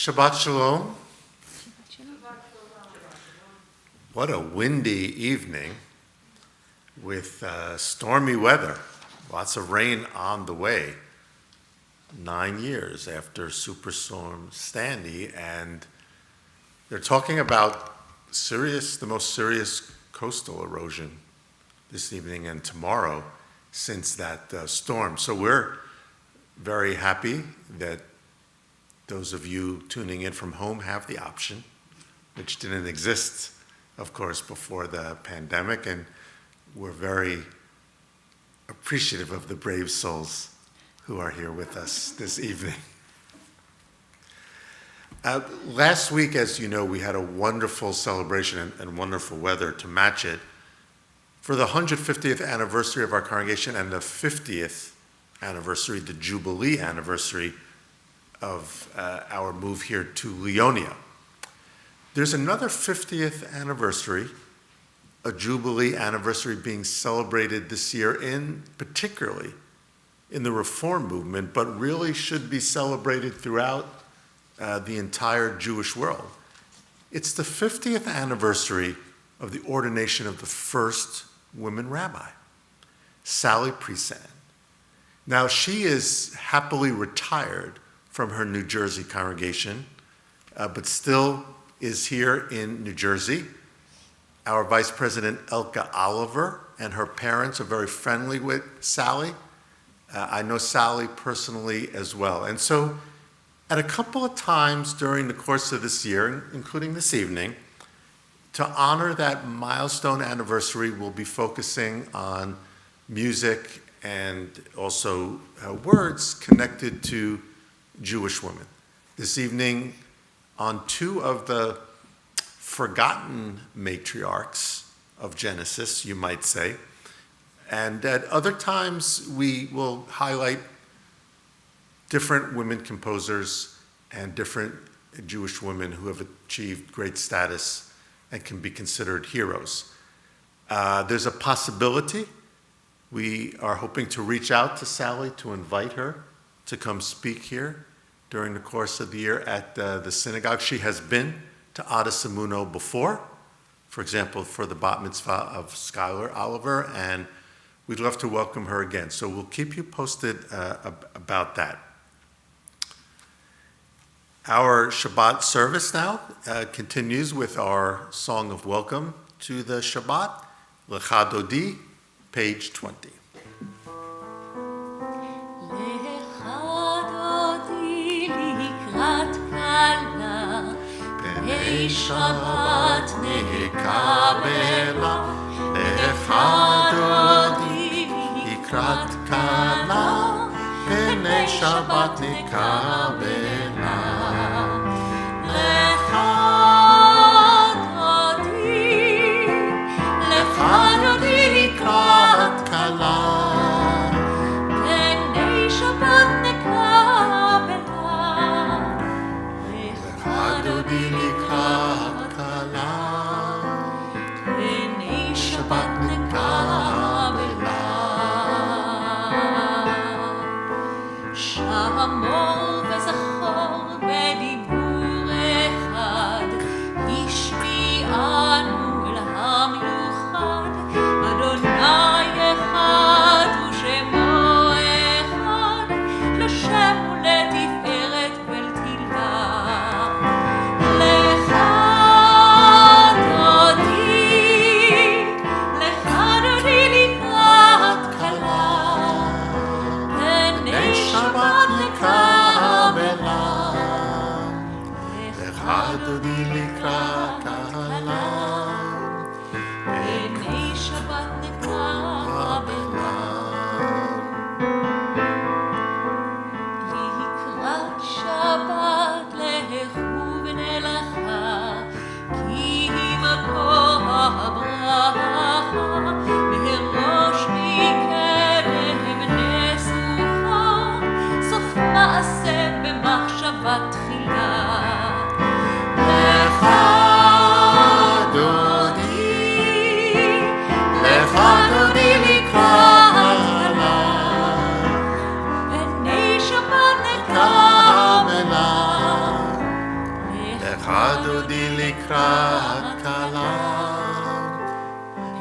Shabbat Shalom. What a windy evening with stormy weather. Lots of rain on the way. 9 years after Superstorm Sandy, and they're talking about the most serious coastal erosion this evening and tomorrow since that storm. So we're very happy that those of you tuning in from home have the option, which didn't exist, of course, before the pandemic, and we're very appreciative of the brave souls who are here with us this evening. Last week, as you know, we had a wonderful celebration and wonderful weather to match it for the 150th anniversary of our congregation and the 50th anniversary, the Jubilee anniversary of our move here to Leonia. There's another 50th anniversary, a Jubilee anniversary being celebrated this year particularly in the Reform movement, but really should be celebrated throughout the entire Jewish world. It's the 50th anniversary of the ordination of the first woman rabbi, Sally Priesand. Now, she is happily retired from her New Jersey congregation, but still is here in New Jersey. Our Vice President Elka Oliver and her parents are very friendly with Sally. I know Sally personally as well. And so at a couple of times during the course of this year, including this evening, to honor that milestone anniversary, we'll be focusing on music and also words connected to Jewish women. This evening, on two of the forgotten matriarchs of Genesis, you might say, and at other times we will highlight different women composers and different Jewish women who have achieved great status and can be considered heroes. There's a possibility. We are hoping to reach out to Sally to invite her to come speak here during the course of the year at the synagogue. She has been to Emuno before, for example, for the bat mitzvah of Skylar Oliver, and we'd love to welcome her again. So we'll keep you posted about that. Our Shabbat service now continues with our song of welcome to the Shabbat, Lecha Dodi, page 20. Shabbat nekabela, lecha dodi ikrat kala, pnei Shabbat nekabela. Lecha dodi ikrat kala, pnei Shabbat nekabela. Lecha dodi ikrat Shabbat nekabela. Shamor וזכור בדיבור אחד, השמיענו אל המיוחד, אדוני אחד ושמו אחד, לשם ולתפארת ולתהילה. דודי לקראת קהלה, פני שבת נקבלה. לקראת שבת לכו ונלכה, כי מקור הברכה, בראש מקדם נסוכה, סוף מעשה במחשבה תחילה. דודי לקראת קלה,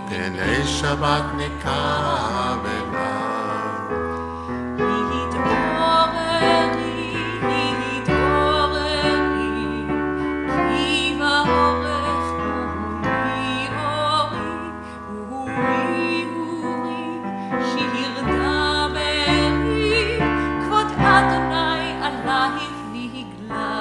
פני שבת נקבלה. התעוררי, התעוררי, כי באורך אורי אורי, אורי אורי, שיר דברי, כבוד אדוני עלייך נגלה.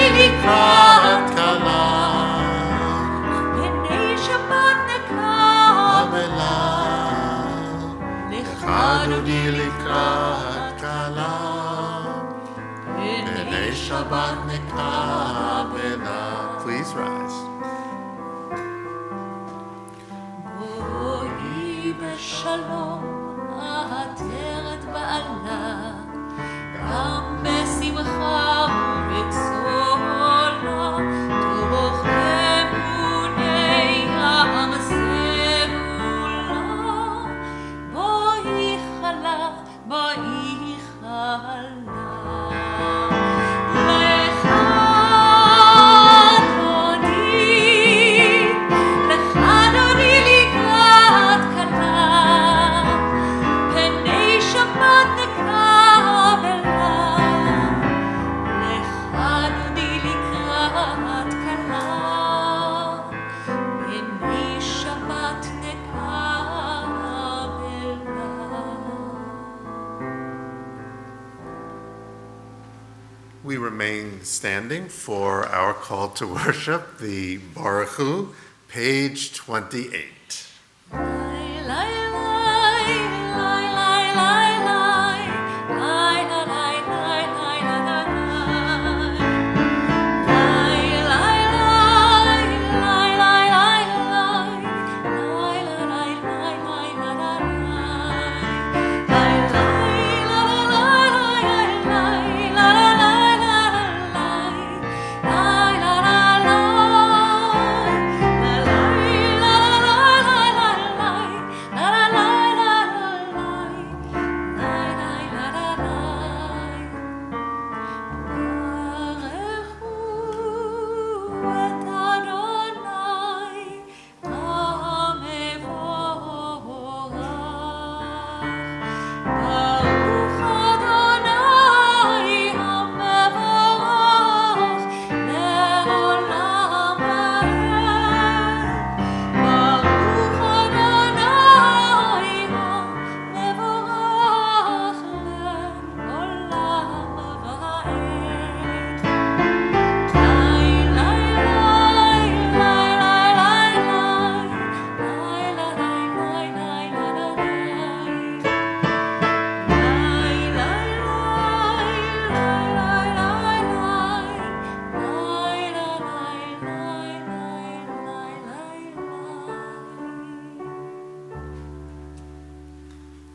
לקראת קלה, פני שבת נקבלה. lecha dodi לקראת קלה, פני שבת נקבלה. Please rise. בואי בשלום, העטרת בעלה, גם בשמחה ובצהלה, תוך אמוני העם סגולה. בואי חלה, בואי חלה. lecha dodi לקראת קלה, we remain standing for our call to worship, the Baruch Hu, page 28.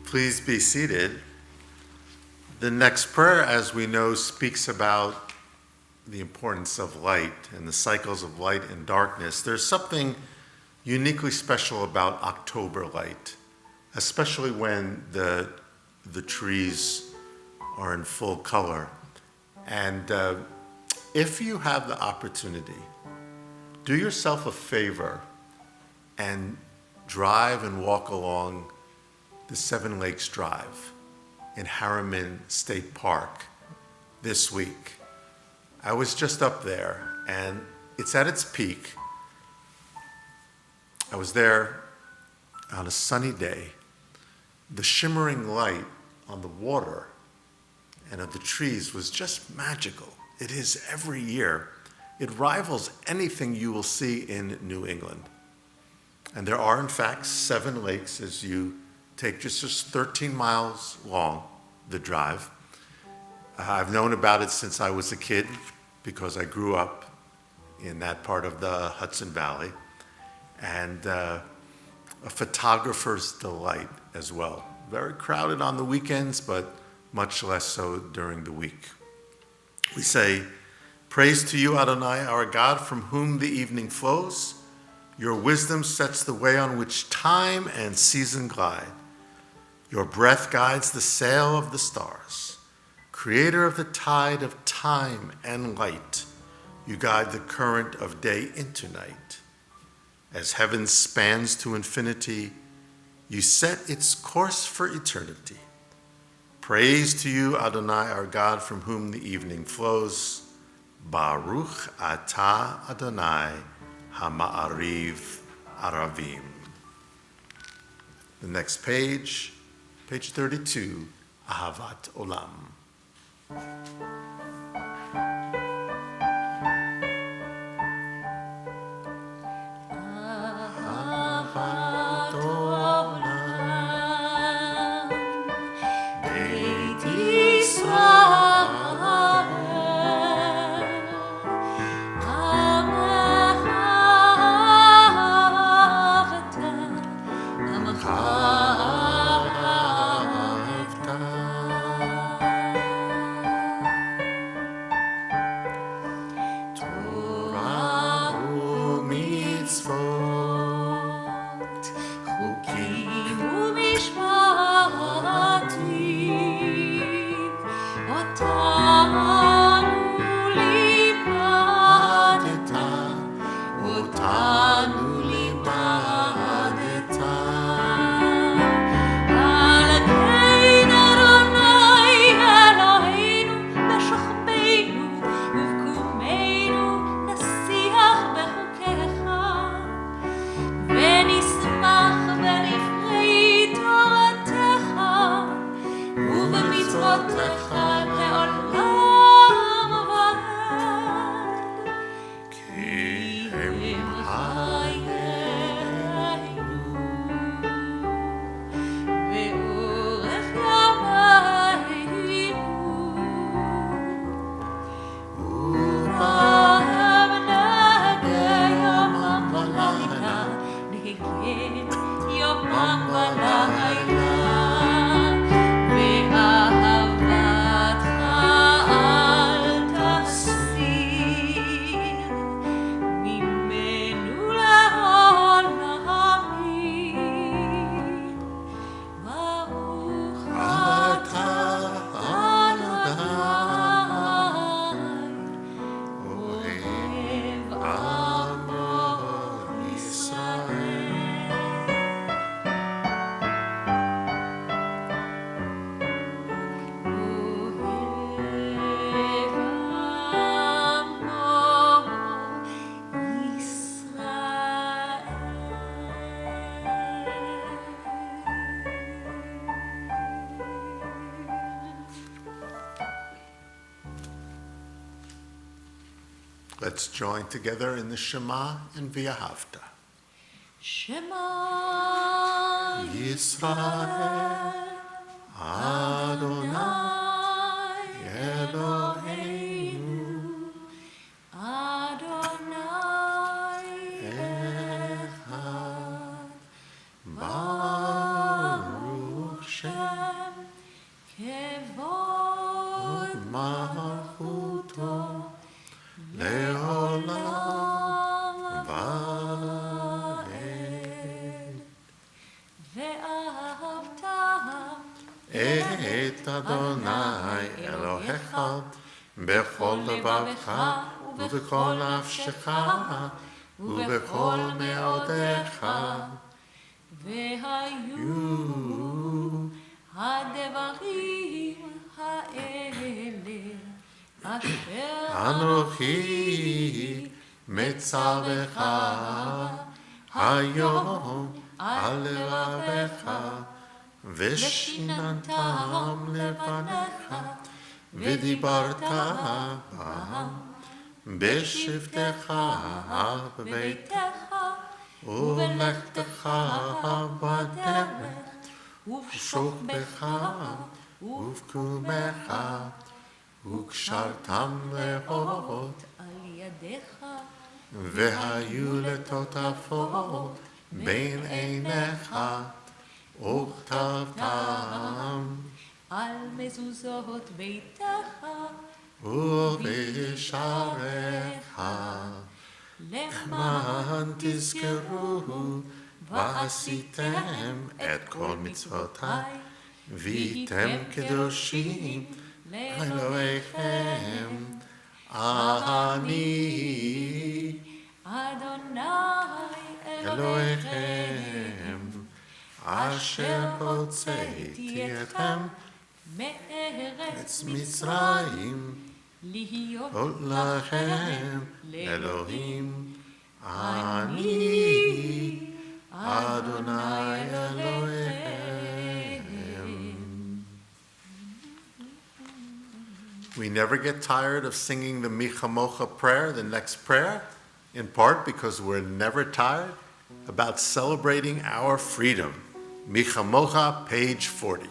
Please be seated. The next prayer, as we know, speaks about the importance of light and the cycles of light and darkness. There's something uniquely special about October light, especially when the trees are in full color. And if you have the opportunity, do yourself a favor and drive and walk along the Seven Lakes Drive in Harriman State Park this week. I was just up there, and it's at its peak. I was there on a sunny day. The shimmering light on the water and of the trees was just magical. It is every year. It rivals anything you will see in New England. And there are, in fact, 7 lakes as you take just 13 miles long, the drive. I've known about it since I was a kid because I grew up in that part of the Hudson Valley, and a photographer's delight as well. Very crowded on the weekends, but much less so during the week. We say, "Praise to you, Adonai, our God, from whom the evening flows. Your wisdom sets the way on which time and season glide. Your breath guides the sail of the stars. Creator of the tide of time and light, you guide the current of day into night. As heaven spans to infinity, you set its course for eternity. Praise to you, Adonai, our God, from whom the evening flows. Baruch atah Adonai Hama'ariv Aravim." The next page 32, Ahavat Olam. Ahavat Olam, Beit Yisrael, Amech ahavta, Amech Let's join together in the Shema and V'ahavta. Shema Yisrael Adonai Eloheinu Adonai Echad Baruch Shem Kevod Malchuto Leolam Vaed Ve'ahavta Et Adonai Elohecha Bechol levavcha ובכל נפשך ובכל מאודיך והיו הדברים האלה אשר אנוכי מצווך היום על לבביך ושיננתם לבניך ודיברת בם בשבתך בביתך ובלכתך בדרך ובשוכבך ובקומך וקשרתם לאות על ידיך והיו לטוטפות בין עיניך וכתבתם על מזוזות ביתך ובשעריך למען תזכרו ועשיתם את כל מצוותיי והייתם קדושים לאלוהיכם אני אדוני אלוהיכם אשר הוצאתי אתכם מארץ את מצרים להיות לכם אלוהים אני אדוני אלוהיכם. We never get tired of singing the Michamocha prayer, the next prayer, in part because we're never tired about celebrating our freedom. Michamocha, page 40.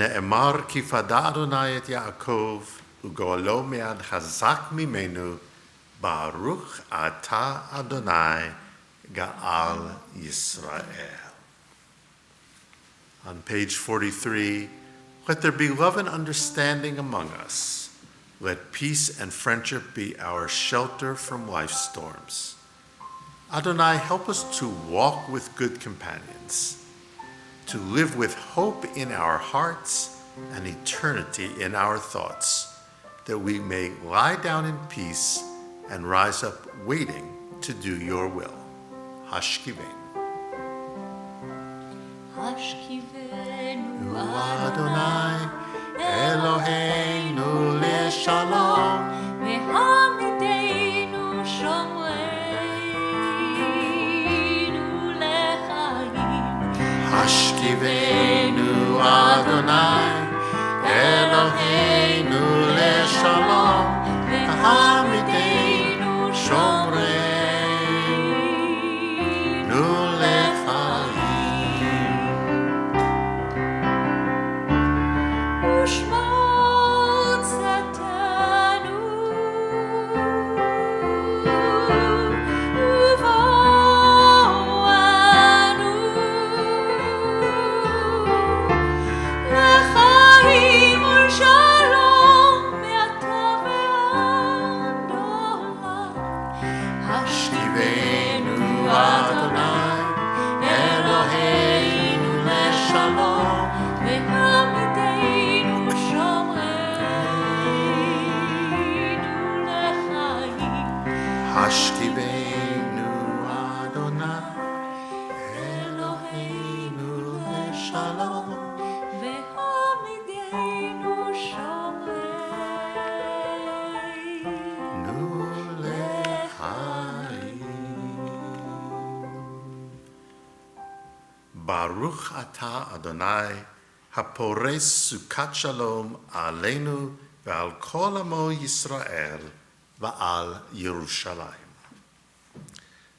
ונאמר כי פדה אדוני את יעקב וגואלו מיד חזק ממנו ברוך אתה אדוני גאל ישראל. On page 43, let there be love and understanding among us. Let peace and friendship be our shelter from life's storms. Adonai, help us to walk with good companions, to live with hope in our hearts and eternity in our thoughts, that we may lie down in peace and rise up waiting to do your will. Hashkivenu. השכיבנו Adonai Eloheinu לשלום והעמידנו שומרים Adonai Eloheinu leshalom v'hamidenu shomreinu lechayim. ושמוט שטנו ובואנו לחיים ולשלום מעתה ועד עולם. השכיבנו אדוני אלוהינו לשלום והעמידנו שומרנו לחיים. השכיבנו אדוני אלוהינו לשלום והעמידנו שומרנו נו לחיים. ברוך אתה אדוני הפורס סוכת שלום עלינו ועל כל עמו ישראל ועל ירושלים.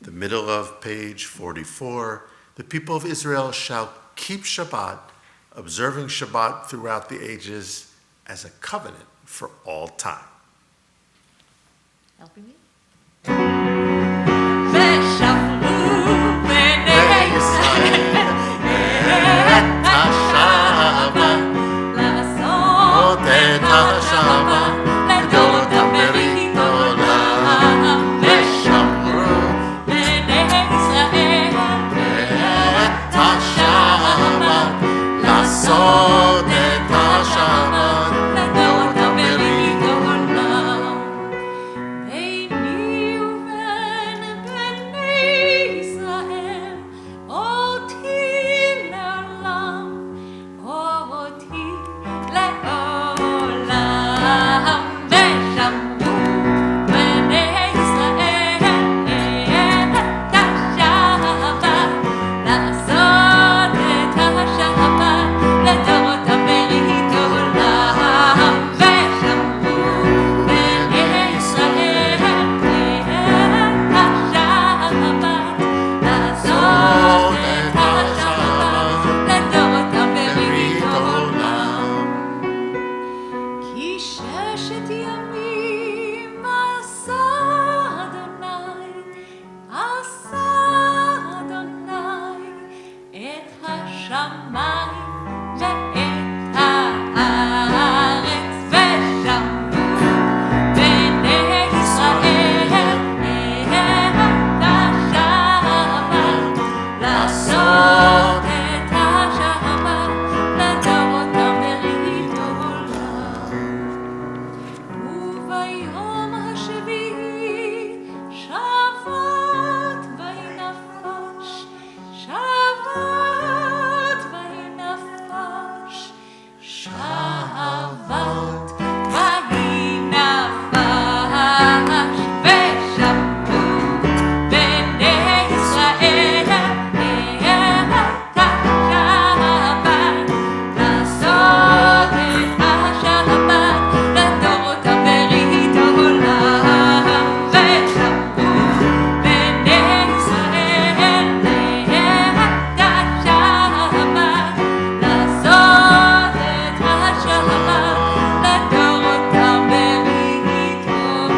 The middle of page 44, the people of Israel shall keep Shabbat, observing Shabbat throughout the ages as a covenant for all time. Helping me? ושמרו בני ישראל את השבת לעשות את השבת לדורותם ברית עולם. ושמרו בני ישראל את השבת, לעשות את השבת לדורותם ברית עולם. ביני ובין בני ישראל אותי לעולם, אותי לעולם. ושמרו בני ישראל את השבת, לעשות את השבת לדורותם ברית עולם. ושמרו בני ישראל את השבת, לעשות את השבת לדורותם ברית עולם. כי ששת ימים עשה אדוני את השמיים ואת הארץ. ושמרו בני ישראל את השבת, לעשות את השבת לדורותם ברית עולם. וביום השביעי שבת וינפש, שבת וינפש, שבת וינפש. ושמרו בני ישראל את השבת, לעשות את השבת לדורותם ברית עולם. ושמרו בני ישראל את השבת, לעשות את השבת לדורותם ברית עולם.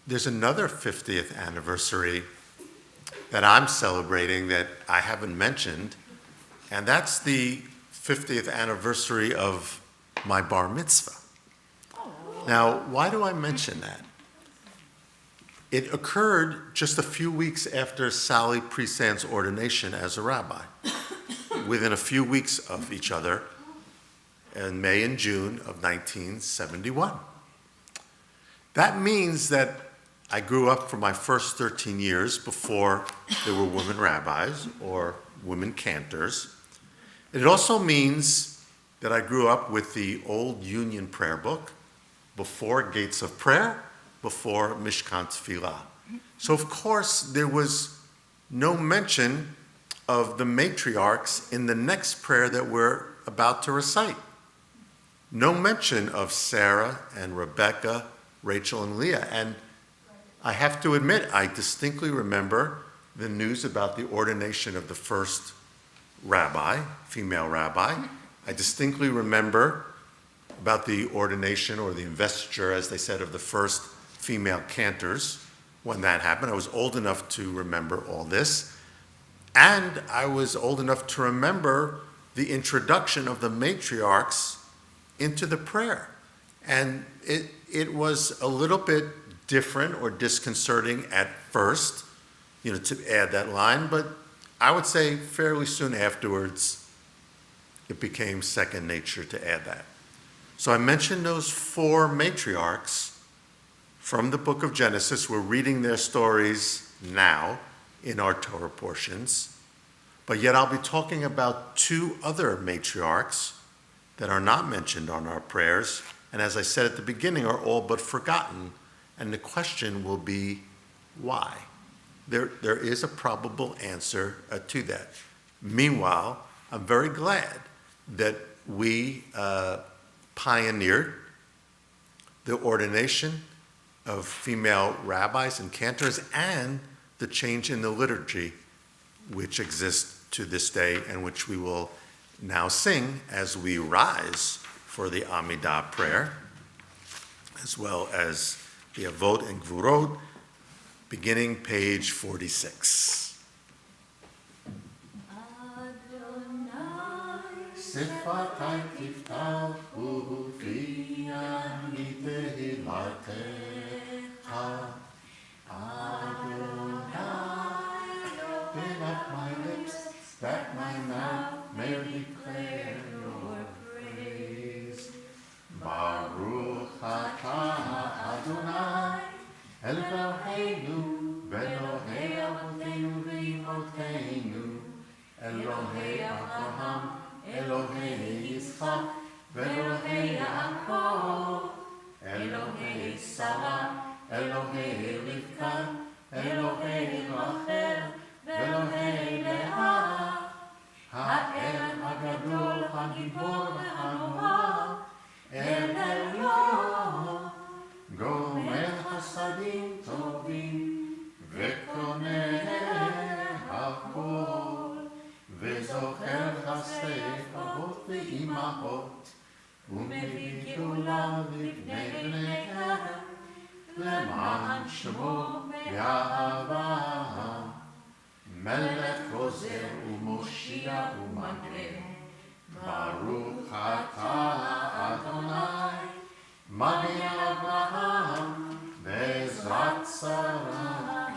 There's another 50th anniversary that I'm celebrating that I haven't mentioned, and that's the 50th anniversary of my bar mitzvah. Now, why do I mention that? It occurred just a few weeks after Sally Presand's ordination as a rabbi, within a few weeks of each other, in May and June of 1971. That means that I grew up for my first 13 years before there were women rabbis or women cantors. It also means that I grew up with the old Union prayer book before gates of prayer, before Mishkan Tefillah. So of course there was no mention of the matriarchs in the next prayer that we're about to recite. No mention of Sarah and Rebecca, Rachel and Leah. And I have to admit, I distinctly remember the news about the ordination of the first rabbi, female rabbi. I distinctly remember about the ordination or the investiture, as they said, of the first female cantors when that happened. I was old enough to remember all this. And I was old enough to remember the introduction of the matriarchs into the prayer. And it was a little bit different or disconcerting at first, to add that line, but I would say fairly soon afterwards, it became second nature to add that. So I mentioned those four matriarchs from the book of Genesis. We're reading their stories now in our Torah portions, but yet I'll be talking about two other matriarchs that are not mentioned on our prayers, and as I said at the beginning, are all but forgotten. And the question will be, why? There is a probable answer to that. Meanwhile, I'm very glad that we pioneered the ordination of female rabbis and cantors and the change in the liturgy which exists to this day and which we will now sing as we rise for the Amidah prayer, as well as the Avot and Gvurot, beginning page 46. Sifatai tiftachu fi tehilatecha. Adonai, open up my lips, that my mouth may declare your praise. Baruch atah Adonai, Eloheinu, Elohei Avotenu v'Imotenu, Elohei Avraham, Elohei Yitzchak, Elohei Yaakov, Elohei Sarah, Elohei Rivka, Elohei Rachel, Elohei Leah, Ha'el Hagadol, Hagibor v'Hanורא, El Elyon, Gomer Hasadim Tovim, Vekoneh Hakol, Vezocher Chasdei Avot ve'imahot, Umevii Geula livnei bneihem, למען שמו ואהבה, מלך עוזר ומושיע ומגן, ברוך אתה אדוני, מגן אברהם בעזרת שרה.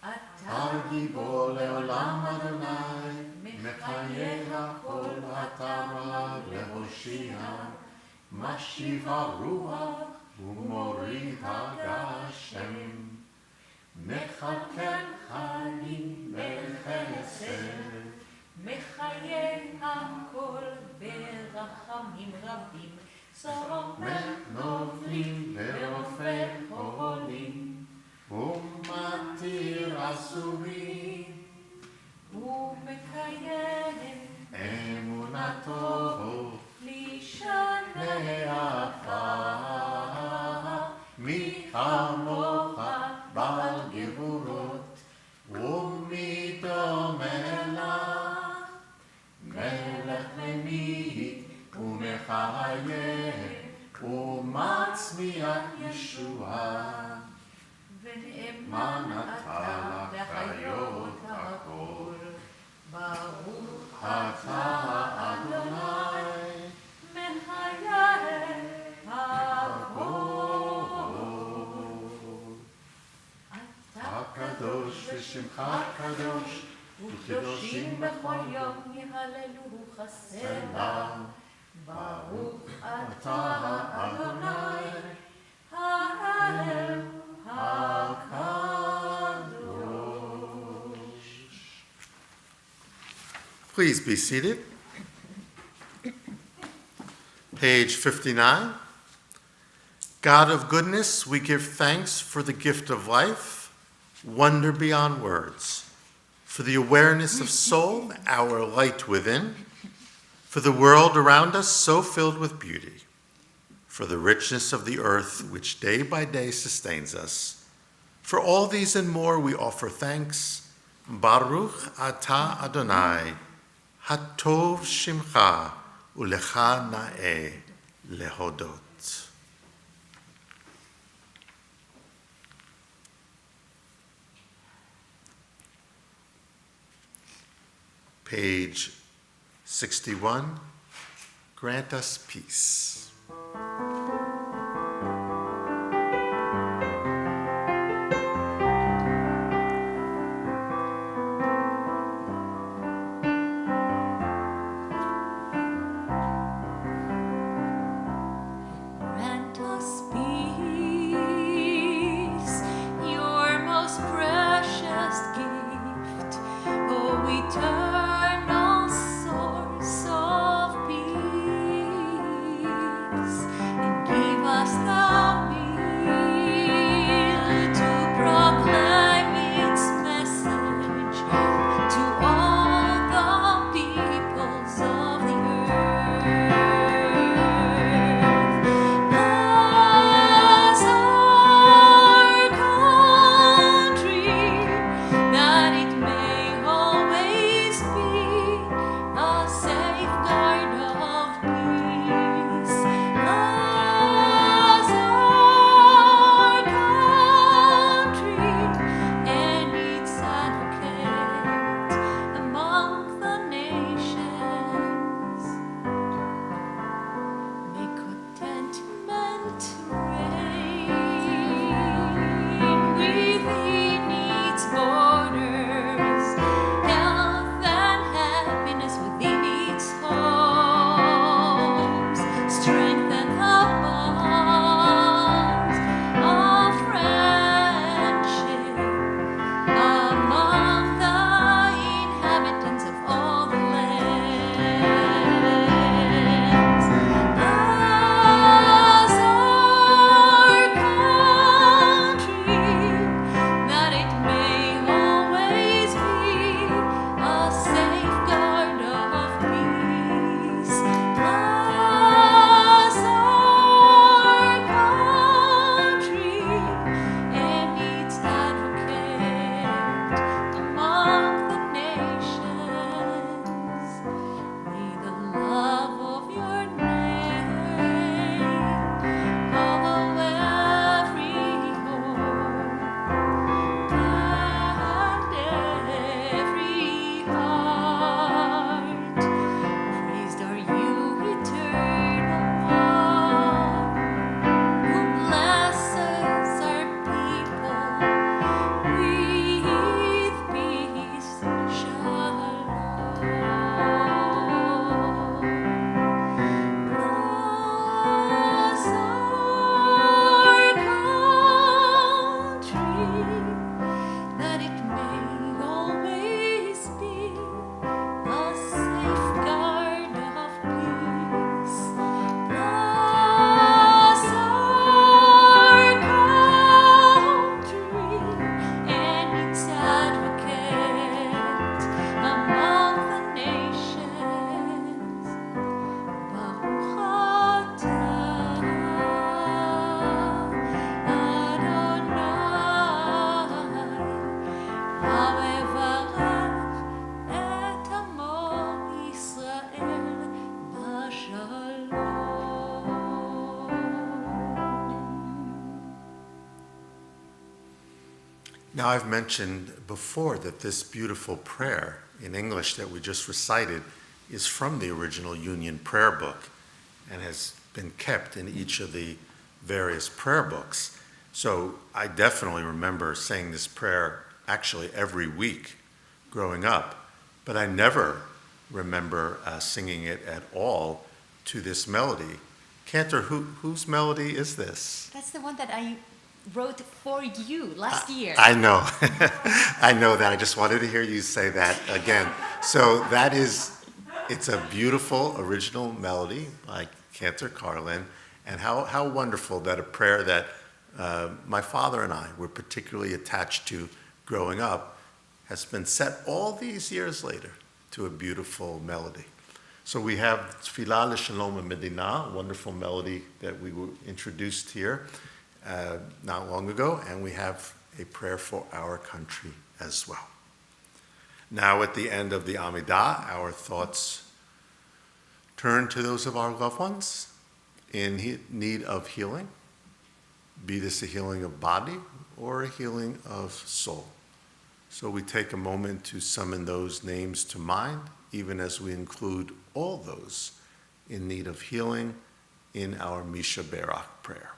אתה גיבור לעולם אדוני, מחיה הכל אתה רב להושיע, משיב הרוח ומוריד הגשם, מכלכל חיים בחסד, מחיה הכל ברחמים רבים, סומך נופלים ורופא חולים, ומתיר אסורים, ומקיים אמונתו לשנה מי כמוך בעל גבורות ומי דומה לך, מלך ממית ומחיה ומצמיח ישועה, ונאמן אתה לחיות הכל. ברוך אתה אדוני מחיי הכל. הקדוש ושמך קדוש וקדושים בכל יום יהללו חסדה. ברוך אתה אדוני האל הקדוש. Please be seated. Page 59, God of goodness, we give thanks for the gift of life, wonder beyond words, for the awareness of soul, our light within, for the world around us so filled with beauty, for the richness of the earth which day by day sustains us. For all these and more we offer thanks. Baruch atah Adonai, hatov shimcha, ulecha na'eh lehodot. Page 61, grant us peace. Grant us peace, your most precious gift, O eternal source of peace, and give us the will to proclaim its message to all the peoples of the earth. As our country, that it may always be a safeguard of peace. As our country and its advocate among the nations. May contentment reign within its borders, health and happiness within its homes, strengthen the bonds of friendship among the inhabitants of all the lands. As our country, that it may always be a safeguard of peace. As our country and its advocate among the nations, may the love of your name follow every home and every heart. Praised are you, eternal one, who blesses our people with peace and shalom. Bless our country, that it may always be a safeguard of peace. Bless our country and its advocate among the nations. Baruch atah Adonai, hamevarach et amo Yisrael b'shalom. Now, I've mentioned before that this beautiful prayer in English that we just recited is from the original Union Prayer Book and has been kept in each of the various prayer books. So I definitely remember saying this prayer actually every week growing up, but I never remember singing it at all to this melody. Cantor, whose melody is this? That's the one that I wrote for you last year. I know. I know that. I just wanted to hear you say that again. So it's a beautiful original melody by Cantor Karlin, And how wonderful that a prayer that my father and I were particularly attached to growing up has been set all these years later to a beautiful melody. So we have Tfilah L'Shalom Medina, a wonderful melody that we were introduced here not long ago, and we have a prayer for our country as well. Now at the end of the Amidah, our thoughts turn to those of our loved ones in need of healing, be this a healing of body or a healing of soul. So we take a moment to summon those names to mind, even as we include all those in need of healing in our Misha Berach prayer.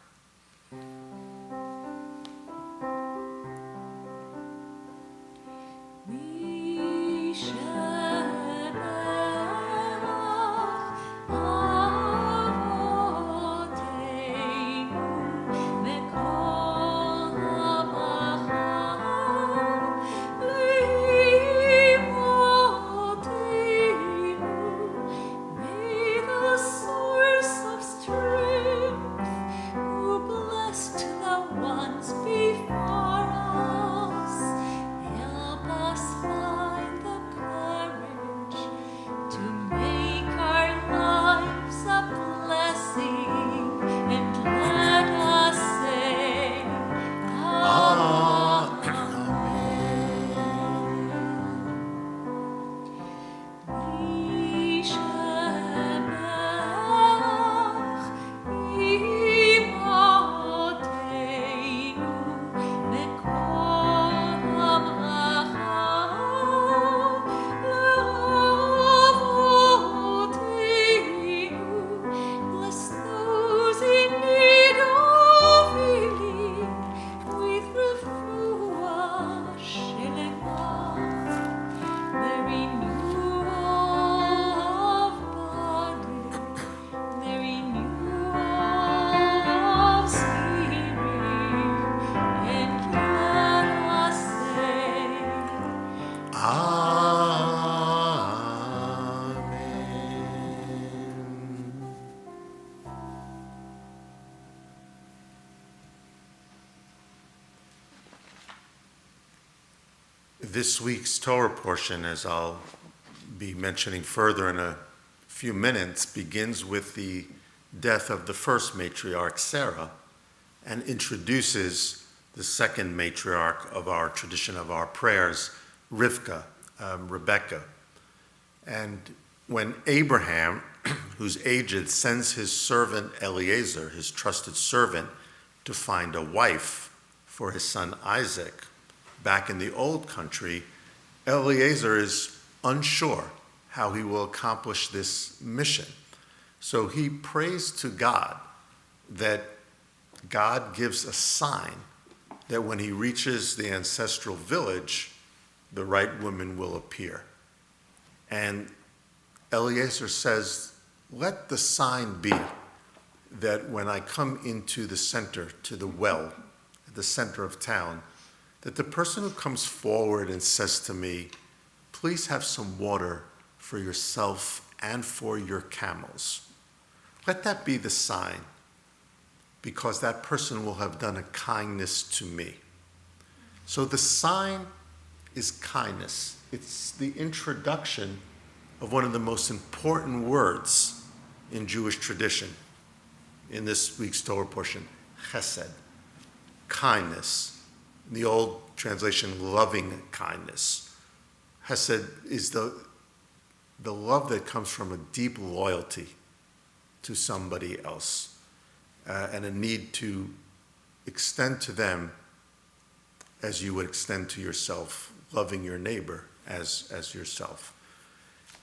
This week's Torah portion, as I'll be mentioning further in a few minutes, begins with the death of the first matriarch, Sarah, and introduces the second matriarch of our tradition of our prayers, Rivka, Rebecca. And when Abraham, who's aged, sends his servant Eliezer, his trusted servant, to find a wife for his son Isaac, back in the old country, Eliezer is unsure how he will accomplish this mission. So he prays to God that God gives a sign that when he reaches the ancestral village, the right woman will appear. And Eliezer says, let the sign be that when I come into the center, to the well, at the center of town, that the person who comes forward and says to me, please have some water for yourself and for your camels. Let that be the sign, because that person will have done a kindness to me. So the sign is kindness. It's the introduction of one of the most important words in Jewish tradition in this week's Torah portion, chesed, kindness. In the old translation, loving kindness. Hesed is the love that comes from a deep loyalty to somebody else and a need to extend to them as you would extend to yourself, loving your neighbor as yourself.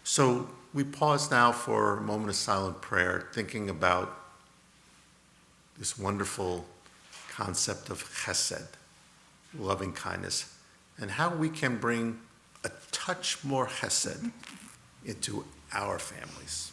So we pause now for a moment of silent prayer, thinking about this wonderful concept of chesed, loving kindness, and how we can bring a touch more chesed into our families.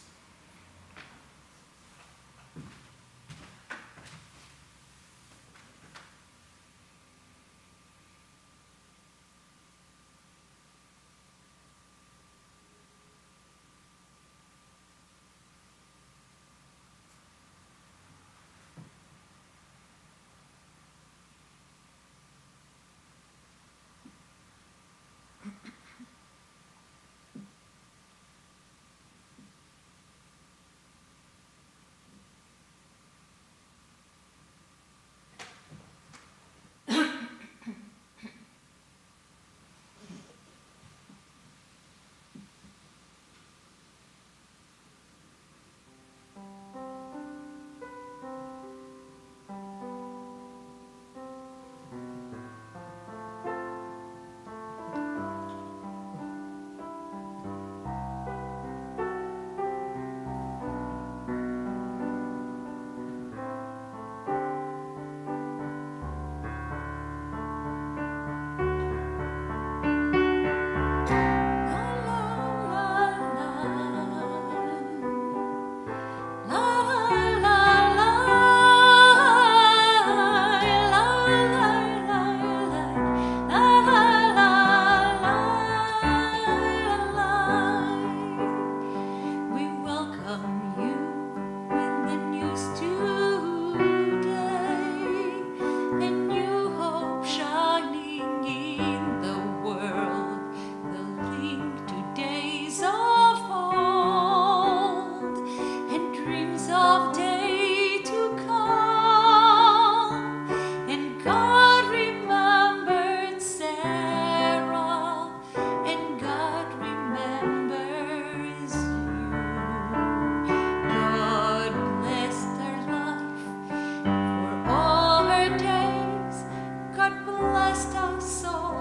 God blessed us all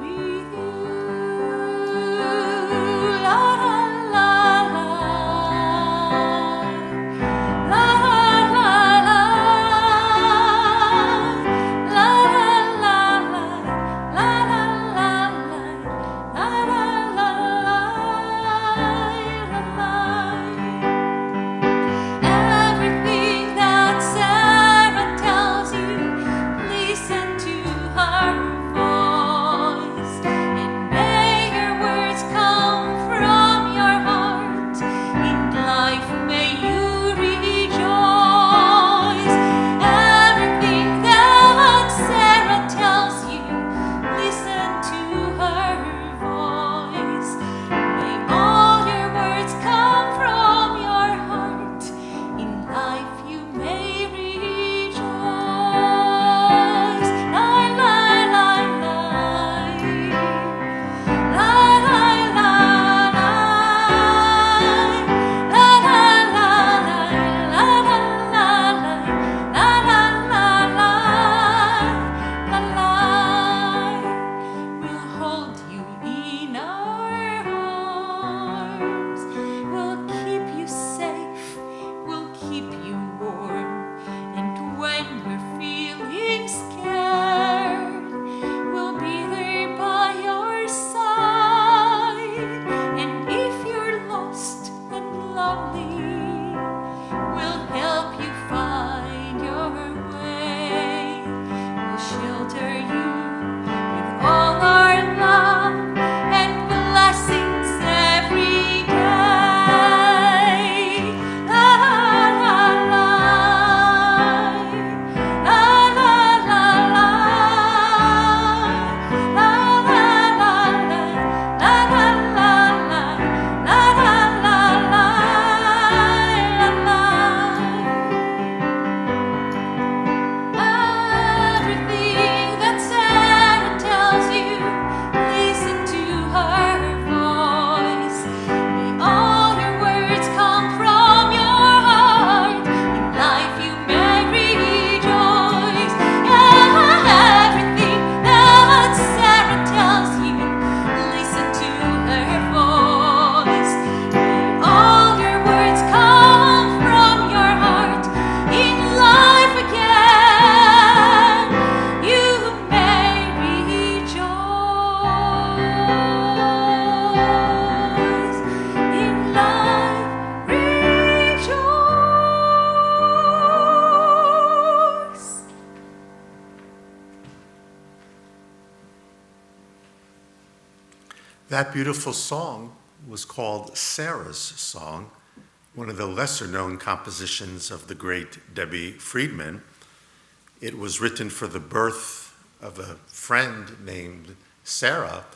with you. La la la la. La la la la. La la la la. La la la la. Everything that Sarah tells you, listen to her voice, and may her words come from your heart. In life may you rejoice. Everything that Sarah tells you, listen to her voice. May all your words come from your heart. In life you may rejoice. La la la la. La la la la. La la la la. La la la la. La la la la. La la. We'll hold you in our arms. We'll keep you safe. We'll keep you warm. And when we're feeling scared, we'll be there by your side. And if you're lost and lonely, we'll help you find your way. We'll shelter you with all our love and blessings every day. La la la. La la la la. La la la la. La la la la. La la la la. Everything that Sarah tells you, listen to her voice. May all your words come from your heart. In life you may rejoice. Everything that Sarah tells you, listen to her voice. May all your words come from your heart. In life again, you may rejoice. In life, rejoice. That beautiful song was called Sarah's Song, one of the lesser-known compositions of the great Debbie Friedman. It was written for the birth of a friend named Sarah,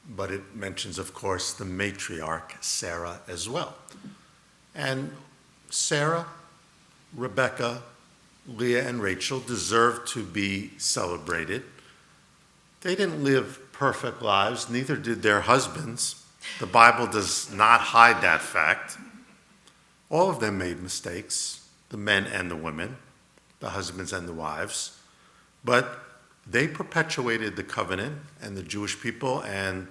but it mentions, of course, the matriarch Sarah as well. And Sarah, Rebecca, Leah, and Rachel deserve to be celebrated. They didn't live perfect lives, neither did their husbands. The Bible does not hide that fact. All of them made mistakes, the men and the women, the husbands and the wives, but they perpetuated the covenant, and the Jewish people and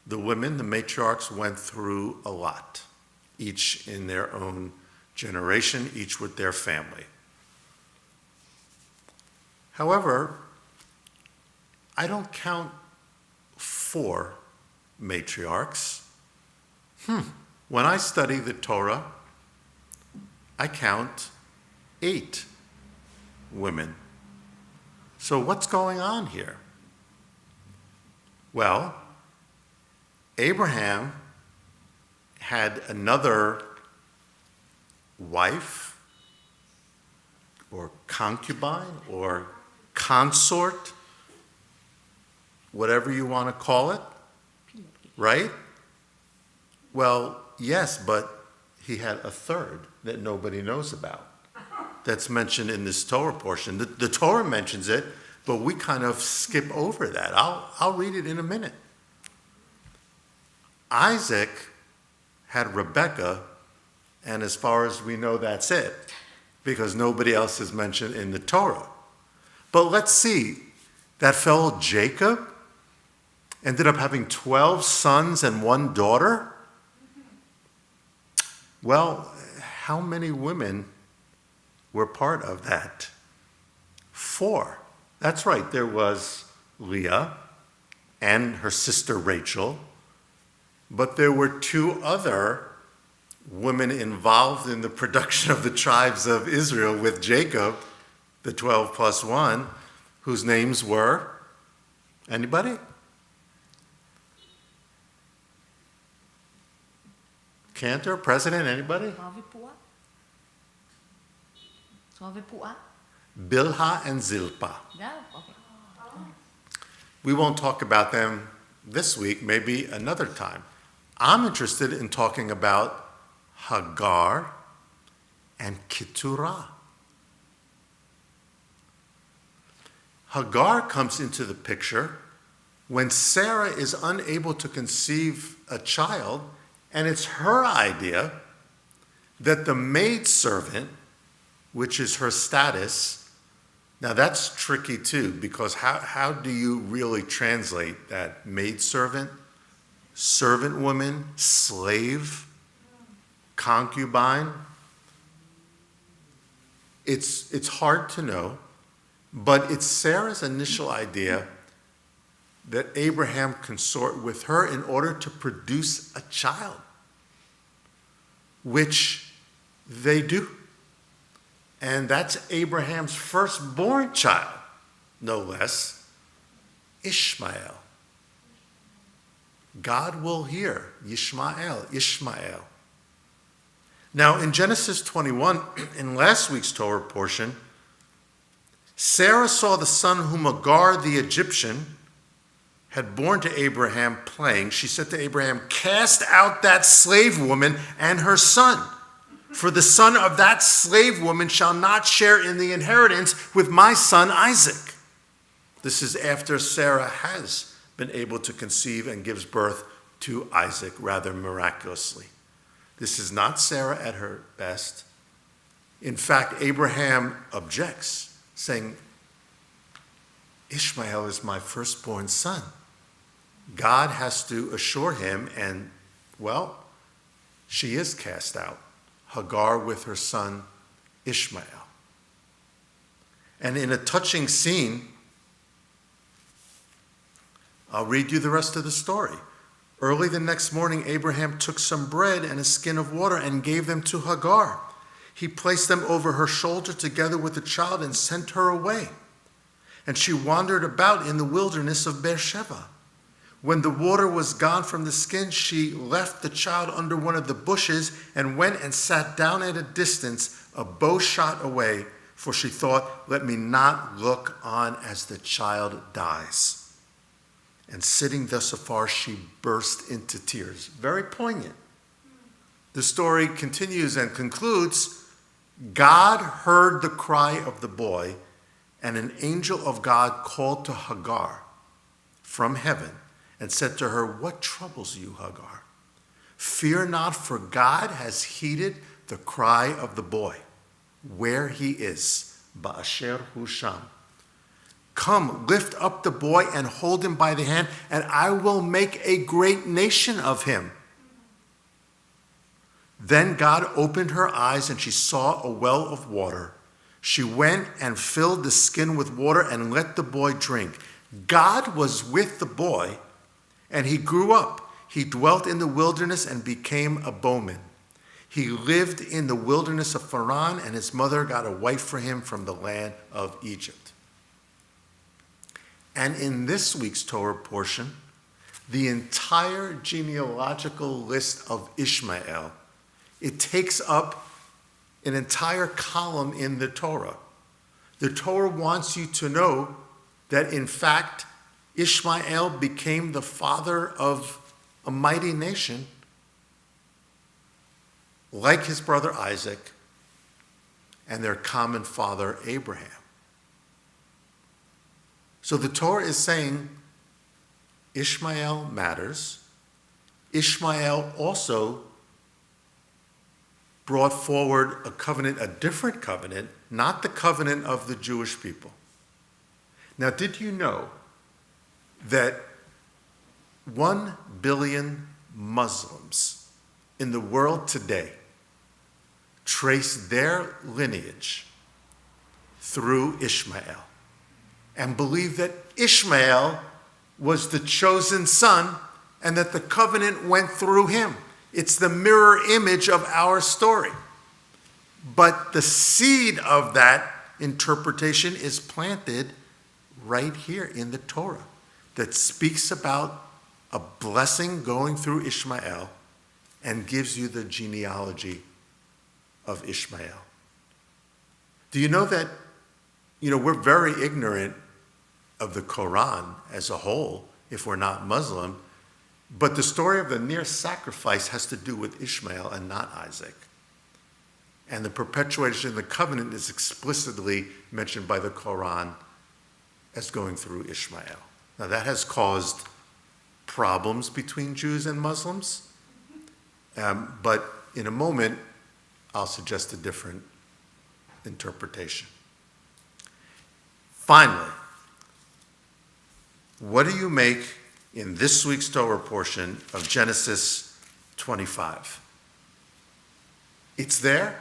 the women, the matriarchs, went through a lot, each in their own generation, each with their family. However, I don't count 4 matriarchs. When I study the Torah, I count 8 women. So what's going on here? Well, Abraham had another wife or concubine or consort, whatever you want to call it, right? Well, yes, but he had a third that nobody knows about that's mentioned in this Torah portion. The Torah mentions it, but we kind of skip over that. I'll read it in a minute. Isaac had Rebekah, and as far as we know, that's it, because nobody else is mentioned in the Torah. But let's see, that fellow Jacob ended up having 12 sons and 1 daughter? Well, how many women were part of that? 4. That's right, there was Leah and her sister Rachel, but there were 2 other women involved in the production of the tribes of Israel with Jacob, the 12 plus 1, whose names were, anybody? Cantor, president, anybody? Bilhah and Zilpah. Yeah, okay. We won't talk about them this week, maybe another time. I'm interested in talking about Hagar and Keturah. Hagar comes into the picture when Sarah is unable to conceive a child, and it's her idea that the maidservant, which is her status, now that's tricky too, because how do you really translate that maidservant, servant woman, slave, concubine? It's hard to know, but it's Sarah's initial idea that Abraham consort with her in order to produce a child, which they do. And that's Abraham's firstborn child, no less, Ishmael. God will hear Ishmael. Now, in Genesis 21, in last week's Torah portion, Sarah saw the son whom Hagar the Egyptian had born to Abraham playing. She said to Abraham, "Cast out that slave woman and her son, for the son of that slave woman shall not share in the inheritance with my son Isaac." This is after Sarah has been able to conceive and gives birth to Isaac rather miraculously. This is not Sarah at her best. In fact, Abraham objects, saying, Ishmael is my firstborn son. God has to assure him, and, well, she is cast out. Hagar with her son Ishmael. And in a touching scene, I'll read you the rest of the story. Early the next morning, Abraham took some bread and a skin of water and gave them to Hagar. He placed them over her shoulder together with the child and sent her away. And she wandered about in the wilderness of Beersheba. When the water was gone from the skin, she left the child under one of the bushes and went and sat down at a distance, a bow shot away, for she thought, "Let me not look on as the child dies." And sitting thus afar, she burst into tears. Very poignant. The story continues and concludes, God heard the cry of the boy, and an angel of God called to Hagar from heaven and said to her, "What troubles you, Hagar? Fear not, for God has heeded the cry of the boy, where he is, Ba'asher hu sham. Come, lift up the boy and hold him by the hand, and I will make a great nation of him." Then God opened her eyes, and she saw a well of water. She went and filled the skin with water and let the boy drink. God was with the boy, and he grew up. He dwelt in the wilderness and became a bowman. He lived in the wilderness of Paran, and his mother got a wife for him from the land of Egypt. And in this week's Torah portion, the entire genealogical list of Ishmael, it takes up an entire column in the Torah. The Torah wants you to know that, in fact, Ishmael became the father of a mighty nation, like his brother Isaac and their common father Abraham. So the Torah is saying Ishmael matters. Ishmael also brought forward a covenant, a different covenant, not the covenant of the Jewish people. Now, did you know that 1 billion Muslims in the world today trace their lineage through Ishmael and believe that Ishmael was the chosen son and that the covenant went through him? It's the mirror image of our story. But the seed of that interpretation is planted right here in the Torah that speaks about a blessing going through Ishmael and gives you the genealogy of Ishmael. Do you know that, we're very ignorant of the Quran as a whole if we're not Muslim, but the story of the near sacrifice has to do with Ishmael and not Isaac. And the perpetuation of the covenant is explicitly mentioned by the Quran as going through Ishmael. Now that has caused problems between Jews and Muslims, but in a moment I'll suggest a different interpretation. Finally, what do you make in this week's Torah portion of Genesis 25? It's there.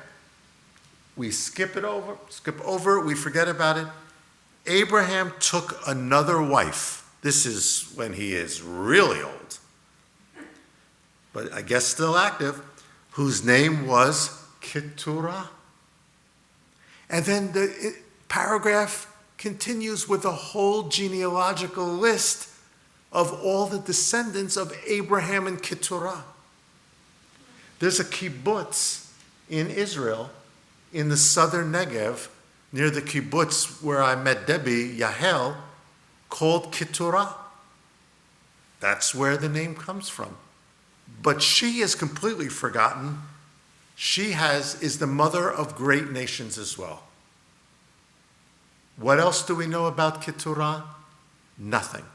We skip over it, we forget about it. Abraham took another wife. This is when he is really old, but I guess still active, whose name was Keturah. And then the paragraph continues with a whole genealogical list of all the descendants of Abraham and Keturah. There's a kibbutz in Israel, in the southern Negev, near the kibbutz where I met Debbie, Yahel, called Keturah. That's where the name comes from. But she is completely forgotten. She is the mother of great nations as well. What else do we know about Keturah? Nothing.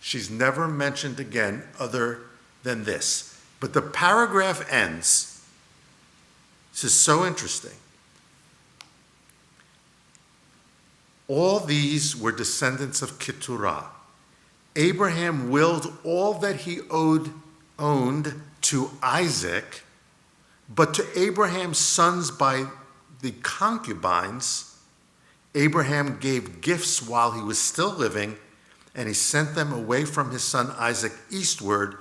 She's never mentioned again other than this. But the paragraph ends. This is so interesting. All these were descendants of Keturah. Abraham willed all that he owned to Isaac, but to Abraham's sons by the concubines, Abraham gave gifts while he was still living, and he sent them away from his son Isaac eastward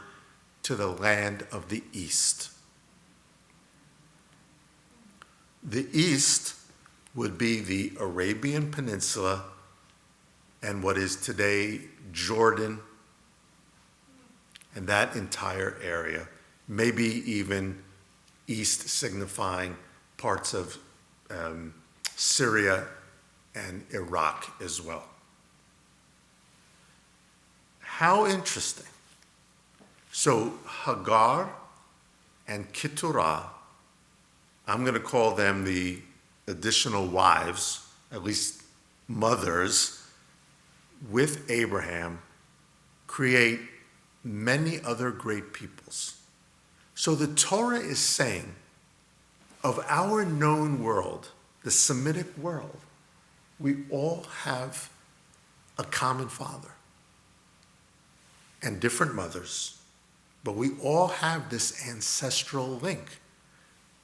to the land of the east. The east would be the Arabian Peninsula and what is today Jordan and that entire area, maybe even east signifying parts of Syria and Iraq as well. How interesting. So Hagar and Keturah, I'm going to call them the additional wives, at least mothers, with Abraham, create many other great peoples. So the Torah is saying of our known world, the Semitic world, we all have a common father and different mothers, but we all have this ancestral link.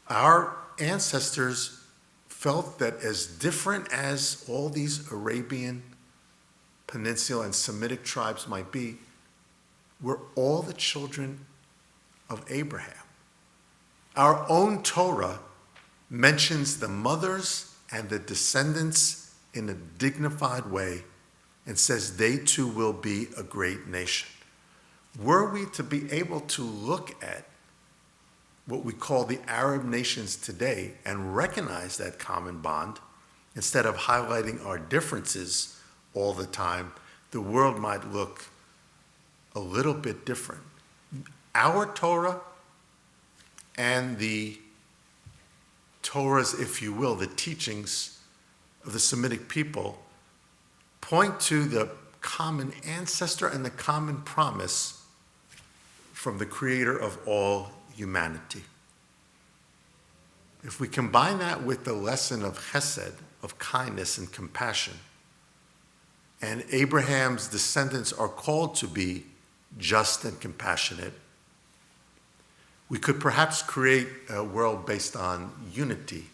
Our ancestors felt that as different as all these Arabian Peninsula and Semitic tribes might be, we're all the children of Abraham. Our own Torah mentions the mothers and the descendants in a dignified way and says they too will be a great nation. Were we to be able to look at what we call the Arab nations today and recognize that common bond, instead of highlighting our differences all the time, the world might look a little bit different. Our Torah and the Torahs, if you will, the teachings of the Semitic people, point to the common ancestor and the common promise from the creator of all humanity. If we combine that with the lesson of chesed, of kindness and compassion, And Abraham's descendants are called to be just and compassionate. We could perhaps create a world based on unity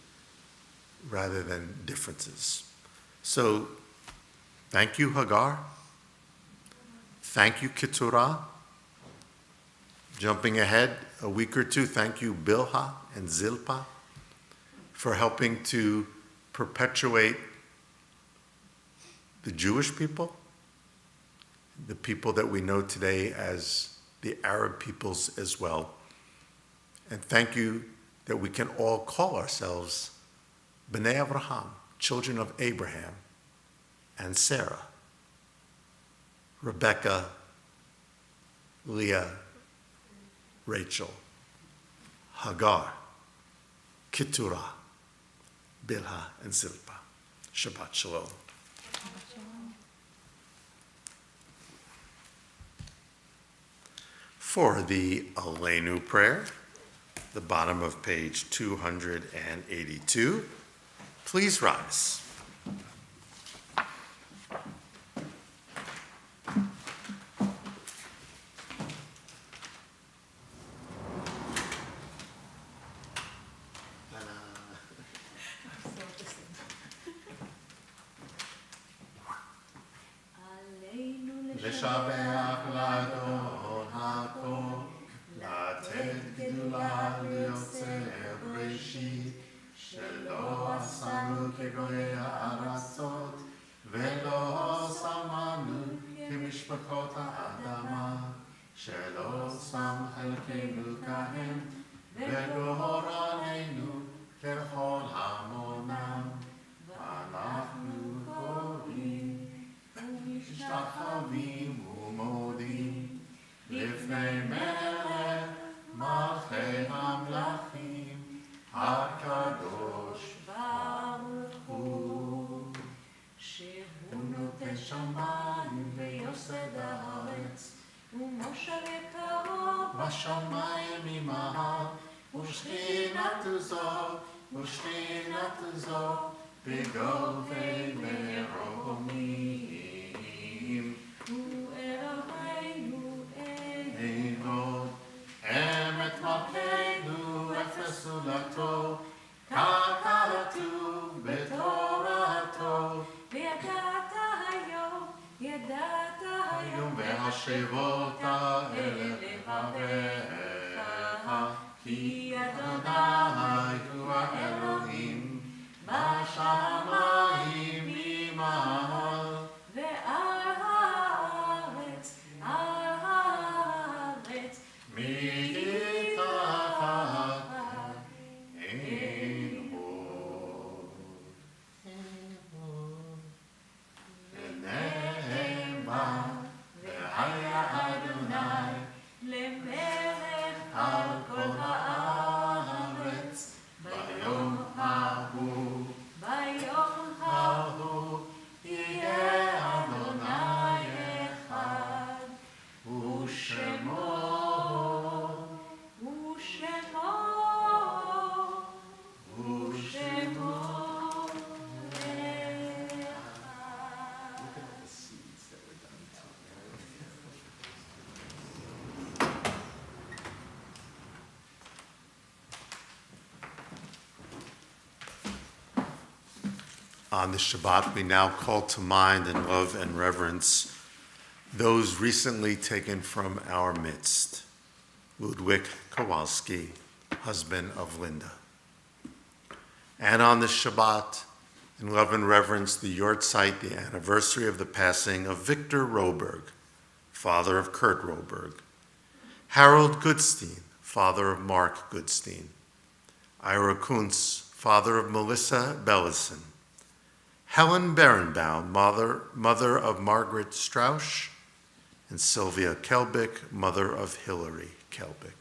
rather than differences. So, thank you, Hagar. Thank you, Keturah. Jumping ahead a week or two, thank you, Bilhah and Zilpah, for helping to perpetuate the Jewish people, the people that we know today as the Arab peoples as well. And thank you that we can all call ourselves B'nai Avraham, children of Abraham and Sarah, Rebecca, Leah, Rachel, Hagar, Keturah, Bilhah, and Zilpah. Shabbat Shalom. For the Aleinu prayer, the bottom of page 282, please rise. לשבח לאדון הכל, לתת גדולה ליוצר בראשית, שלא עשנו כגויי הארצות, ולא שמנו כמשפחות האדמה, שלא שם חלקנו כהם, וגורלנו ככל המונם, ואנחנו קוראים משתחווים ומודים לפני מלך מלכי המלכים הקדוש ברוך הוא, שהוא נותן שמיים ויוסד הארץ, ומושל קרוב בשמיים ממעל, ושכינתו זו בגובי מרומים. הוא אלוהינו אלוהינו, אמת מלכנו אפס זולתו, כך כתוב בתורתו. ידעת היום והשבות אל לבביך, כי אדוני הוא האלוהים בשמיים ממעל, ועל הארץ מתחת אין עוד. ונאמר והיה אדוני למלך על כל הארץ ביום ההוא יהיה אדוני אחד, ושמו On this Shabbat, we now call to mind in love and reverence those recently taken from our midst. Ludwig Kowalski, husband of Linda. And on this Shabbat, in love and reverence, the Yortzeit, the anniversary of the passing of Victor Roberg, father of Kurt Roberg, Harold Goodstein, father of Mark Goodstein, Ira Kuntz, father of Melissa Bellison, Helen Berenbaum, mother of Margaret Strauss, and Sylvia Kelbick, mother of Hilary Kelbick.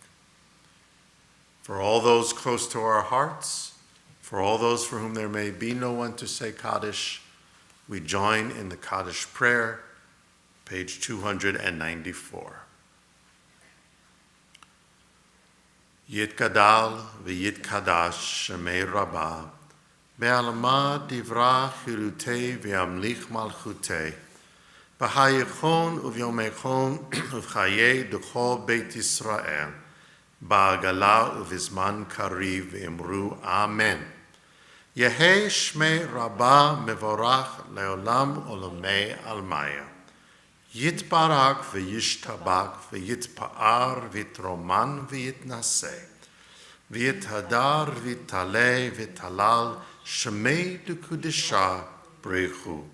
For all those close to our hearts, for all those for whom there may be no one to say Kaddish, we join in the Kaddish prayer, page 294. Yitgadal v'yitkadash shemei Rabba, Be'alma divra chirutei v'amlich malchutei, B'hayichon uvyomechon uvchaye d'chol Beit Yisrael, ba'agala uvizman kariv v'imru Amen. Yehi shmei Rabba mevorach leolam olamei almaya. Yitbarak v'yishtabak v'yitpa'ar v'yitroman v'yitnaseh. V'yithadar v'yitaleh v'yitalal shemei d'kudisha breichu.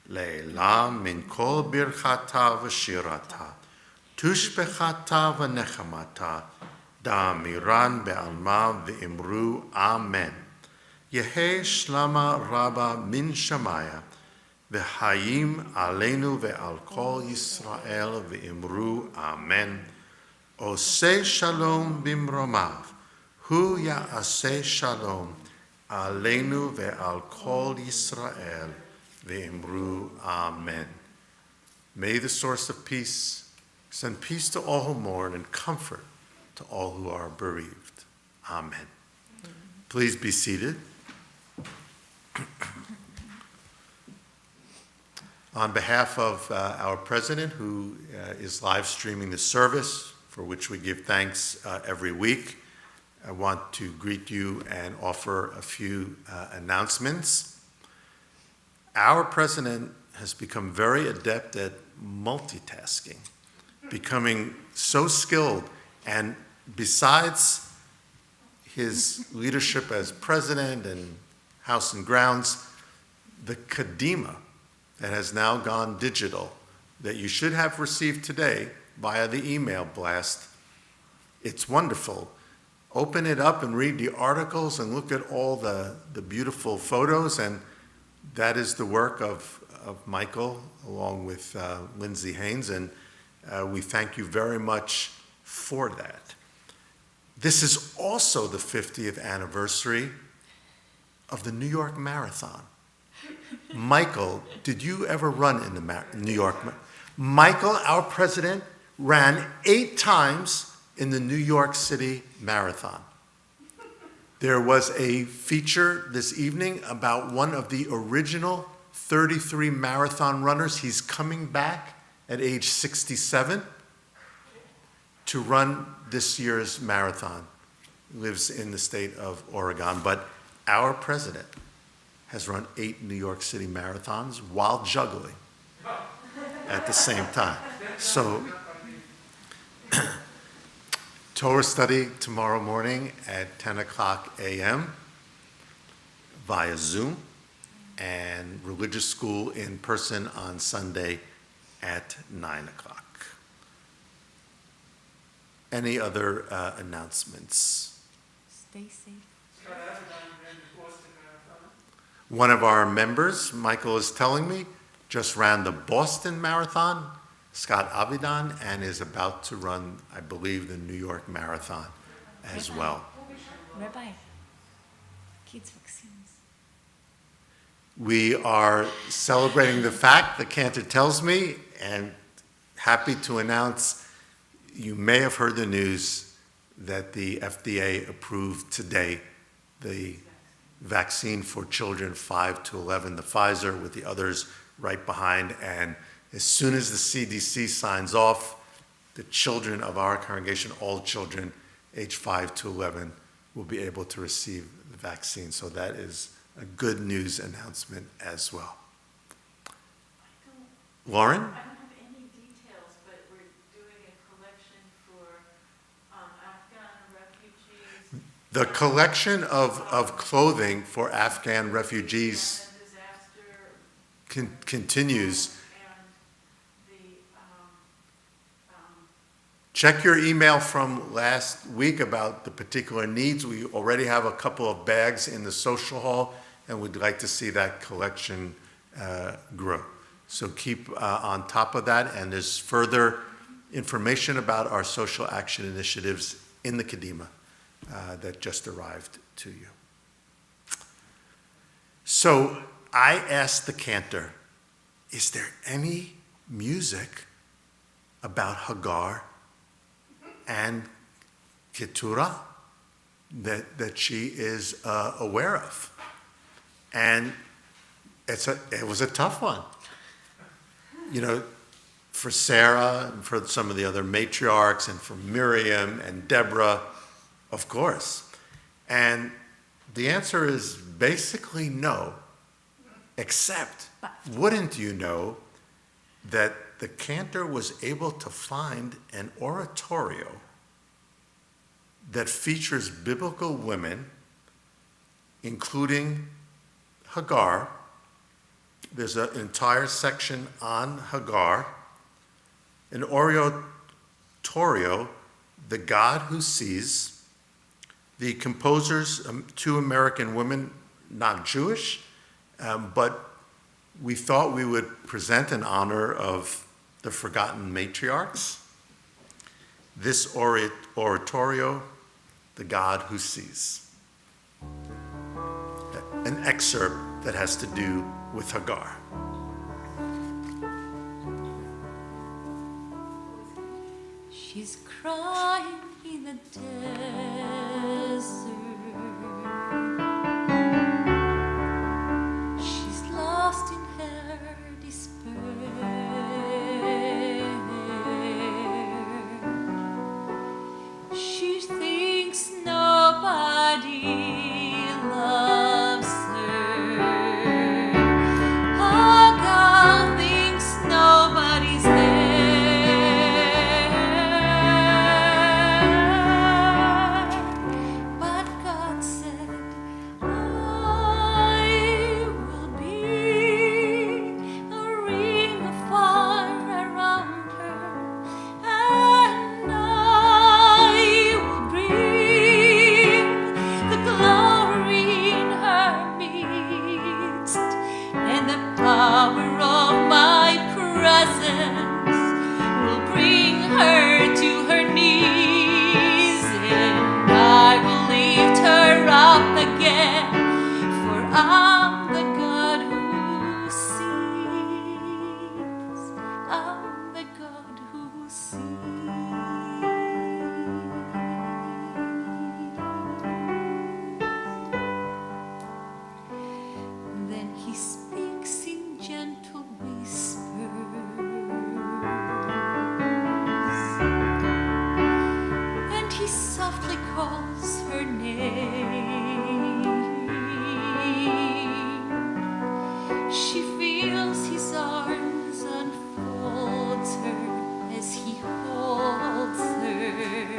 Le'elam min kol birchata v'shirata. Tushbechata v'nechamata. Da'amiran be'alma v'imru Amen. Yehi shlama rabba min shamaya. V'hayim aleinu ve'al kol Yisrael v'imru Amen. Oseh shalom bimromav. Hu ya'aseh shalom aleinu ve'al kol Yisrael v'imru Amen. May the source of peace send peace to all who mourn and comfort to all who are bereaved. Amen. Please be seated. On behalf of our president, who is live streaming the service, for which we give thanks every week, I want to greet you and offer a few announcements. Our president has become very adept at multitasking, becoming so skilled, and besides his leadership as president and House and Grounds, the Kadima that has now gone digital, that you should have received today via the email blast. It's wonderful. Open it up and read the articles and look at all the beautiful photos, and that is the work of Michael along with Lindsay Haynes, and we thank you very much for that. This is also the 50th anniversary of the New York Marathon. Michael, did you ever run in the New York Marathon? Michael, our president, ran 8 times in the New York City Marathon. There was a feature this evening about one of the original 33 marathon runners. He's coming back at age 67 to run this year's marathon. He lives in the state of Oregon, but our president has run 8 New York City marathons while juggling at the same time. So, Torah study tomorrow morning at 10 o'clock a.m. via Zoom, and religious school in person on Sunday at 9 o'clock. Any other announcements? Stay safe. One of our members, Michael is telling me, just ran the Boston Marathon, Scott Avidan, and is about to run, I believe, the New York Marathon as well. Rabbi, kids vaccines. We are celebrating the fact that Cantor tells me, and happy to announce, you may have heard the news that the FDA approved today the vaccine for children 5 to 11, the Pfizer, with the others right behind. And as soon as the CDC signs off, the children of our congregation, all children age 5 to 11, will be able to receive the vaccine. So that is a good news announcement as well. Lauren? I don't have any details, but we're doing a collection for Afghan refugees. The collection of clothing for Afghan refugees And disaster continues. and the Check your email from last week about the particular needs. We already have a couple of bags in the social hall, and we'd like to see that collection grow. So keep on top of that, and there's further information about our social action initiatives in the Kadima that just arrived to you. So I asked the Cantor, is there any music about Hagar and Keturah that she is aware of? And it was a tough one. for Sarah and for some of the other matriarchs and for Miriam and Deborah, of course. And the answer is basically no, except, wouldn't you know that the Cantor was able to find an oratorio that features biblical women, including Hagar. There's an entire section on Hagar. An oratorio, The God Who Sees. The composers, two American women, not Jewish, but we thought we would present in honor of the forgotten matriarchs. This oratorio, The God Who Sees. An excerpt that has to do with Hagar. She's crying in the desert. She's lost in her despair. She thinks nobody loves her. Hagar thinks nobody's there. But God said, I will be a ring of fire around her, and I will bring the glory in her midst, and the power of my presence will bring her to her knees, and I will lift her up again, for I'm the God who sees. I'm the God who sees. Then he speaks in gentle whispers, and he softly calls her name. She feels his arms unfolds her as he holds her,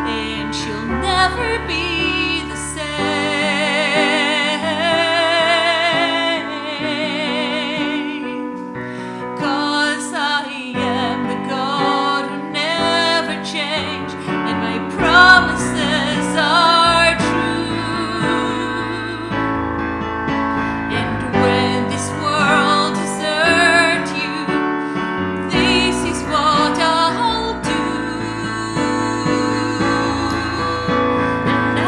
and she'll never be the same. 'Cause I am the God who never change, and my promises are true. And when this world desert you, this is what I'll do. And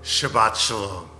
Shabbat Shalom.